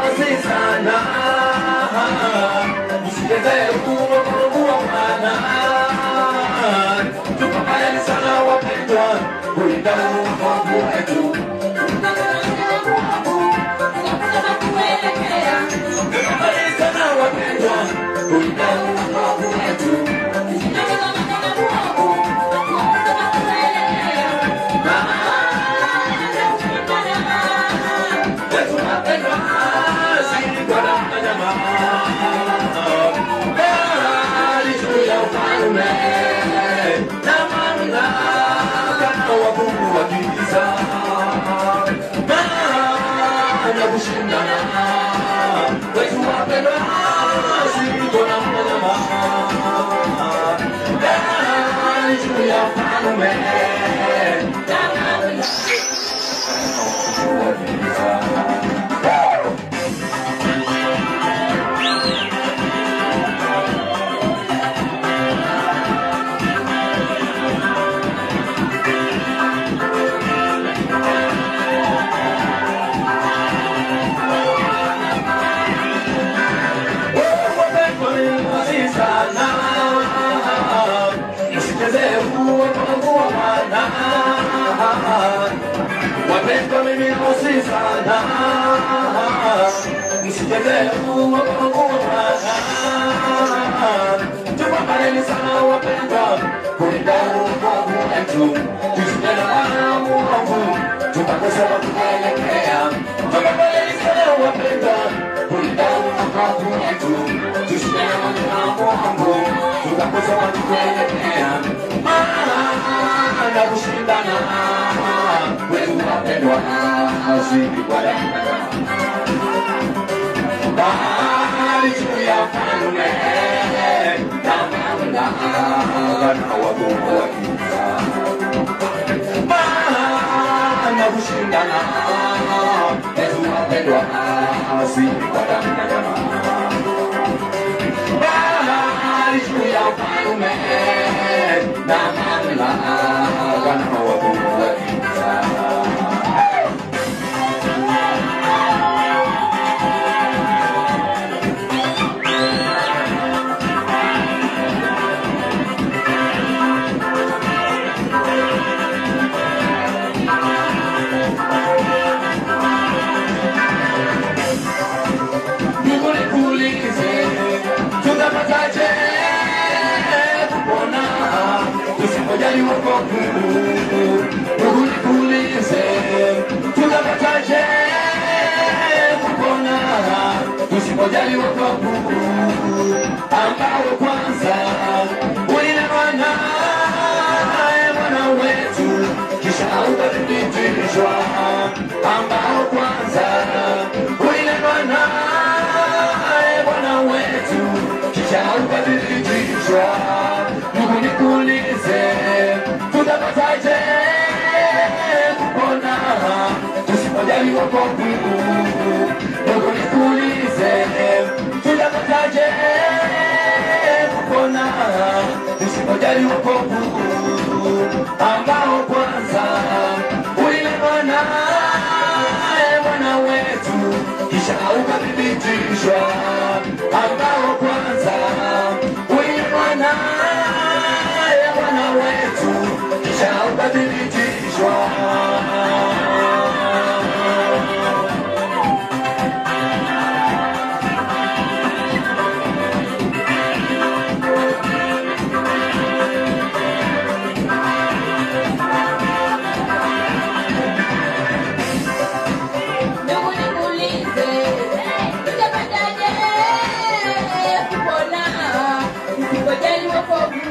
mimi sana, usicheze kuwa mwana. Tupambane sana wapendwa, kulinda wokovu wetu. Tupambane sana wapendwa, kulinda wokovu wetu. Wapendwa mimi msi sana, msijeze kuwa mwana. Tupambane sana wapendwa, kulinda wokovu wetu. Tusije na Mungu, tutakosa pa kuelekea. Tupambane sana wapendwa, kulinda wokovu wetu. Tusije na Mungu, tutakosa pa kuelekea. Na kushindana wetu wapendwa, azidi kwa damu bahari juu ya ufalme na mamlaka na wakuu wa giza. Na kushindana wetu wapendwa, azidi kwa damu bahari juu ya ufalme na mamlaka na wakuu wa giza. Nikuulize, tutapataje kupona tusipojali wokovu? Nikuulize, tutapataje kupona tusipojali wokovu ambao kwanza ulilewa naye Bwana wetu kisha ukathibitishwa, ambao kwanza ulilewa naye Bwana wetu kisha ukathibitishwa. Mungu nikuulize, tutapataje kupona tusipojali wokovu? Mungu nikuulize, tutapataje kupona tusipojali wokovu ambao kwanza ulilewa naye Bwana wetu kisha ukathibitishwa, ambao kwanza ulilewa naye Bwana wetu kisha ukathibitishwa. Kupona tusipojali wokovu